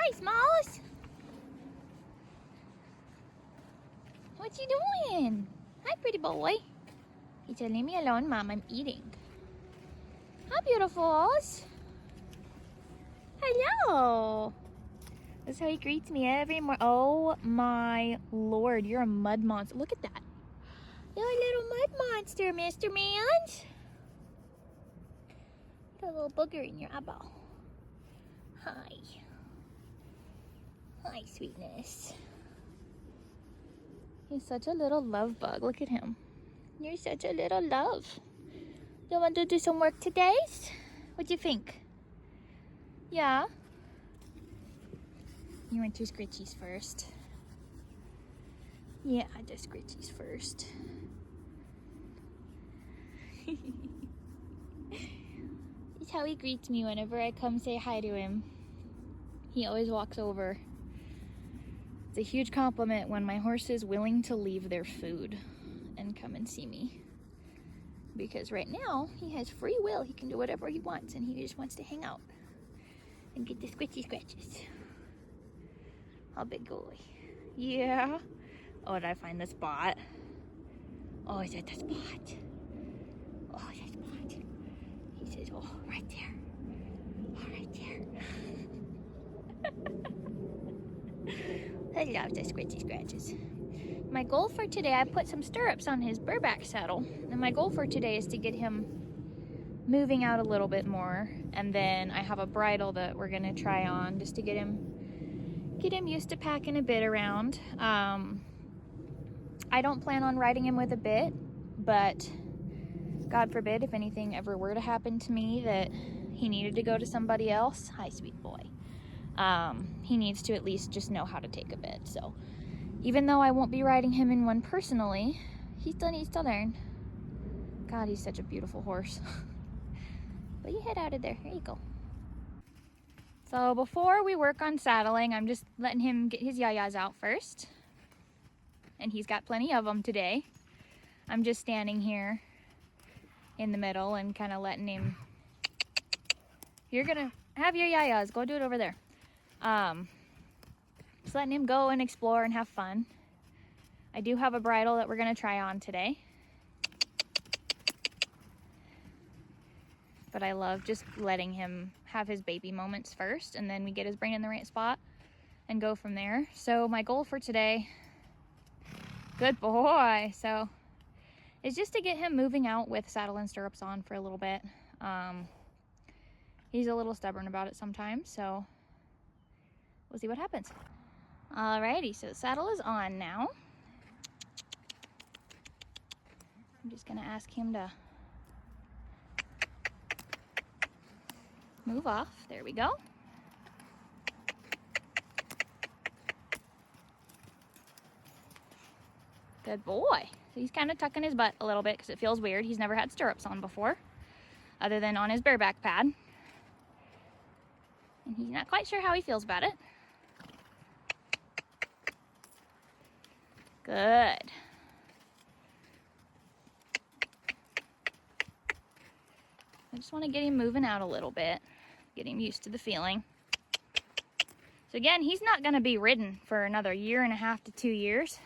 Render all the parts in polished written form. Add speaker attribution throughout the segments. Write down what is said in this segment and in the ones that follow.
Speaker 1: Hi, Smalls. What you doing? Hi, pretty boy. He said, leave me alone, Mom. I'm eating. Hi, beautifuls. Hello. That's how he greets me every morning. Oh, my Lord. You're a mud monster. Look at that. You're a little mud monster, Mr. Mans. Got a little booger in your eyeball. Hi. Hi, sweetness. He's such a little love bug. Look at him. You're such a little love. You want to do some work today? What do you think? Yeah? You went to Scritchy's first. Yeah, I did Scritchy's first. It's how he greets me whenever I come say hi to him. He always walks over. It's a huge compliment when my horse is willing to leave their food and come and see me. Because right now, he has free will. He can do whatever he wants, and he just wants to hang out and get the squishy scratches. How big boy. Yeah. Oh, did I find the spot? Oh, is that the spot? Oh, that spot. He says, oh, right there. Oh, right there. I love the squishy scratches. My goal for today, I put some stirrups on his bareback saddle. And my goal for today is to get him moving out a little bit more. And then I have a bridle that we're gonna try on just to get him used to packing a bit around. I don't plan on riding him with a bit, but God forbid if anything ever were to happen to me that he needed to go to somebody else. Hi, sweet boy. He needs to at least just know how to take a bit. So even though I won't be riding him in one personally, he still needs to learn. God, he's such a beautiful horse. But you head out of there. Here you go. So before we work on saddling, I'm just letting him get his yayas out first. And he's got plenty of them today. I'm just standing here in the middle and kind of letting him... You're gonna have your yayas. Go do it over there. Just letting him go and explore and have fun. I do have a bridle that we're gonna try on today. But I love just letting him have his baby moments first, and then we get his brain in the right spot and go from there. So my goal for today, good boy, so is just to get him moving out with saddle and stirrups on for a little bit. He's a little stubborn about it sometimes, so we'll see what happens. Alrighty, so the saddle is on now. I'm just gonna ask him to move off. There we go. Good boy. So he's kind of tucking his butt a little bit because it feels weird. He's never had stirrups on before, other than on his bareback pad. And he's not quite sure how he feels about it. Good. I just want to get him moving out a little bit, get him used to the feeling. So again, he's not going to be ridden for another 1.5 to 2 years.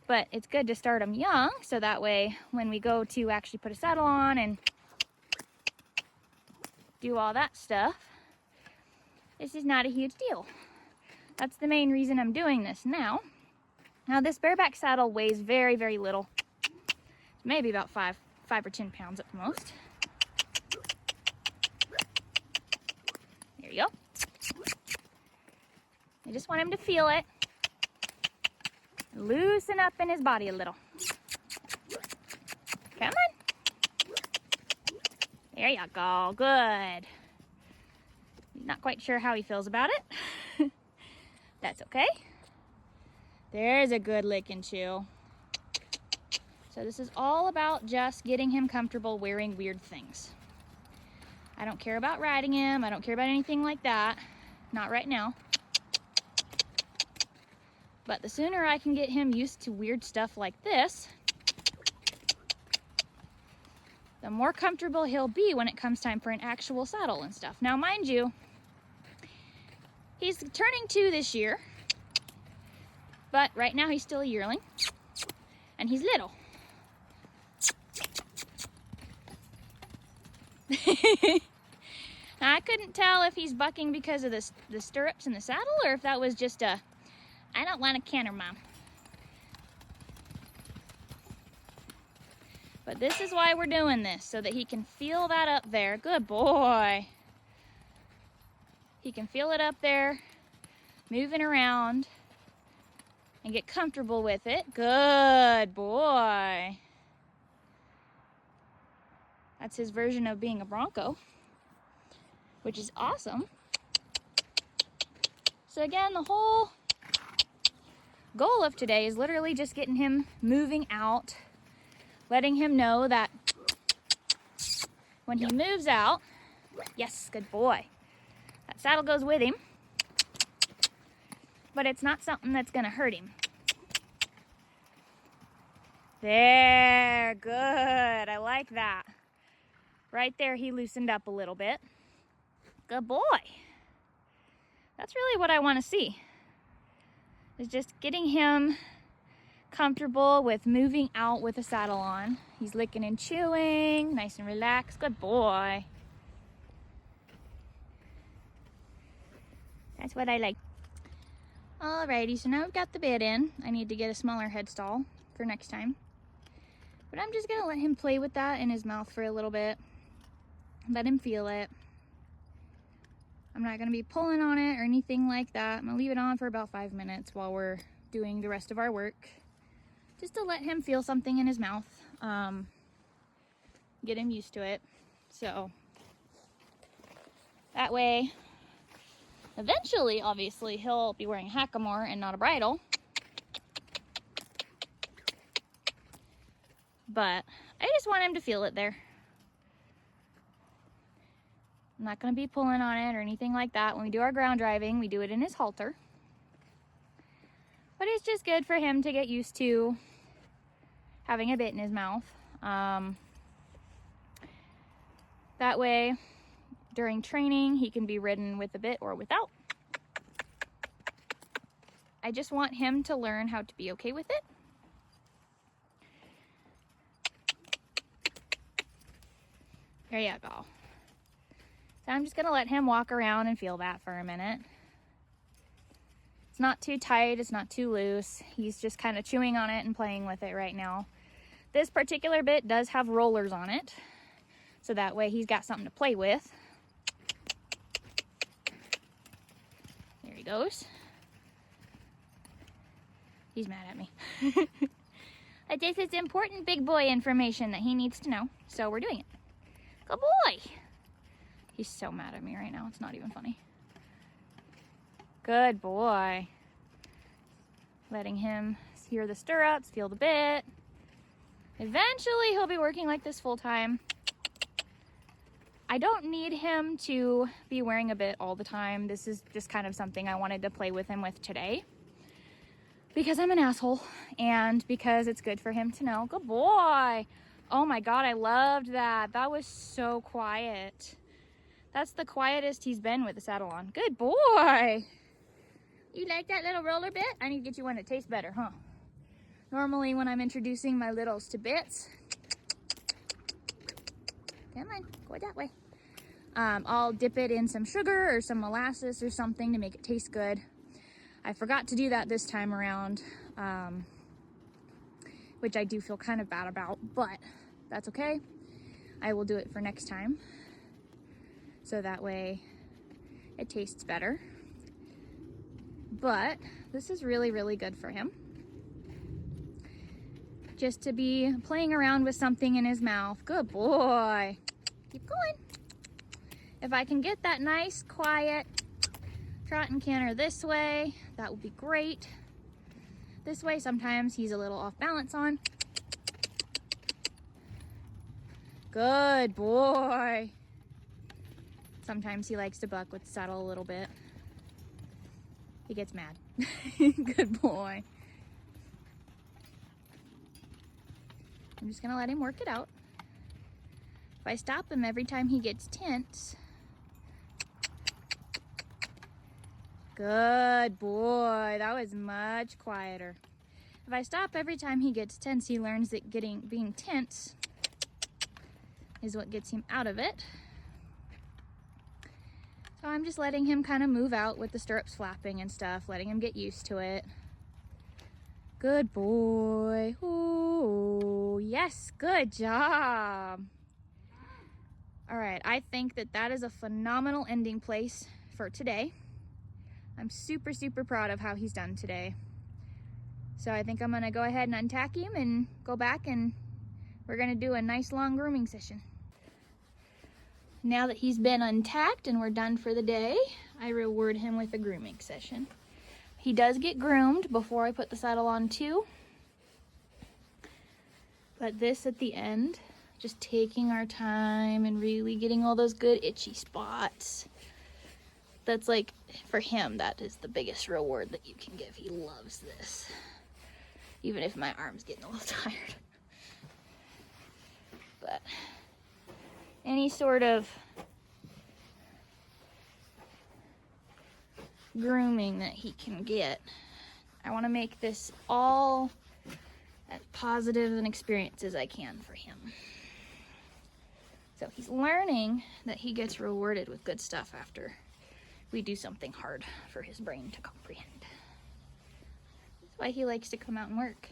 Speaker 1: But it's good to start him young, so that way when we go to actually put a saddle on and do all that stuff, this is not a huge deal. That's the main reason I'm doing this now. Now this bareback saddle weighs very, very little. Maybe about 5 or 10 pounds at the most. There you go. I just want him to feel it. Loosen up in his body a little. Come on. There you go. Good. Not quite sure how he feels about it. That's okay. There's a good lick and chew. So this is all about just getting him comfortable wearing weird things. I don't care about riding him. I don't care about anything like that. Not right now. But the sooner I can get him used to weird stuff like this, the more comfortable he'll be when it comes time for an actual saddle and stuff. Now, mind you, He's turning 2 this year, but right now he's still a yearling, and he's little. I couldn't tell if he's bucking because of the stirrups in the saddle, or if that was just a, I don't want a canter, Mom. But this is why we're doing this, so that he can feel that up there. Good boy. He can feel it up there, moving around, and get comfortable with it. Good boy. That's his version of being a bronco, which is awesome. So again, the whole goal of today is literally just getting him moving out, letting him know that when he moves out, yes, good boy, that saddle goes with him, but it's not something that's gonna hurt him. There, good, I like that. Right there, he loosened up a little bit. Good boy. That's really what I want to see, is just getting him comfortable with moving out with a saddle on. He's licking and chewing, nice and relaxed. Good boy. That's what I like. Alrighty, so now we've got the bit in. I need to get a smaller headstall for next time. But I'm just gonna let him play with that in his mouth for a little bit. Let him feel it. I'm not gonna be pulling on it or anything like that. I'm gonna leave it on for about 5 minutes while we're doing the rest of our work, just to let him feel something in his mouth, get him used to it. So that way, eventually, obviously, he'll be wearing a hackamore and not a bridle. But I just want him to feel it there. I'm not going to be pulling on it or anything like that. When we do our ground driving, we do it in his halter. But it's just good for him to get used to having a bit in his mouth. That way, during training, he can be ridden with a bit or without. I just want him to learn how to be okay with it. There you go. So I'm just gonna let him walk around and feel that for a minute. It's not too tight, it's not too loose. He's just kind of chewing on it and playing with it right now. This particular bit does have rollers on it, so that way he's got something to play with. There he goes. He's mad at me. This is important big boy information that he needs to know, so we're doing it. Good boy. He's so mad at me right now. It's not even funny. Good boy. Letting him hear the stirrups, feel the bit. Eventually, he'll be working like this full time. I don't need him to be wearing a bit all the time. This is just kind of something I wanted to play with him with today, because I'm an asshole and because it's good for him to know. Good boy. Oh my God, I loved that. That was so quiet. That's the quietest he's been with the saddle on. Good boy. You like that little roller bit? I need to get you one that tastes better, huh? Normally when I'm introducing my littles to bits, come on, go that way. I'll dip it in some sugar or some molasses or something to make it taste good. I forgot to do that this time around, which I do feel kind of bad about, but that's okay. I will do it for next time, so that way it tastes better. But this is really, really good for him. Just to be playing around with something in his mouth. Good boy. Keep going. If I can get that nice, quiet trot and canter this way, that would be great. This way, sometimes he's a little off balance on. Good boy. Sometimes he likes to buck with the saddle a little bit. He gets mad. Good boy. I'm just gonna let him work it out. If I stop him every time he gets tense, Good boy. That was much quieter. If I stop every time he gets tense, he learns that being tense is what gets him out of it. So I'm just letting him kind of move out with the stirrups flapping and stuff, letting him get used to it. Good boy. Ooh, yes, good job. All right, I think that is a phenomenal ending place for today. I'm super, super proud of how he's done today. So I think I'm gonna go ahead and untack him and go back, and we're gonna do a nice long grooming session. Now that he's been untacked and we're done for the day, I reward him with a grooming session. He does get groomed before I put the saddle on too. But this at the end, just taking our time and really getting all those good itchy spots. That's like, for him, that is the biggest reward that you can give. He loves this. Even if my arm's getting a little tired. But any sort of grooming that he can get, I want to make this all as positive an experience as I can for him. So he's learning that he gets rewarded with good stuff after we do something hard for his brain to comprehend. That's why he likes to come out and work.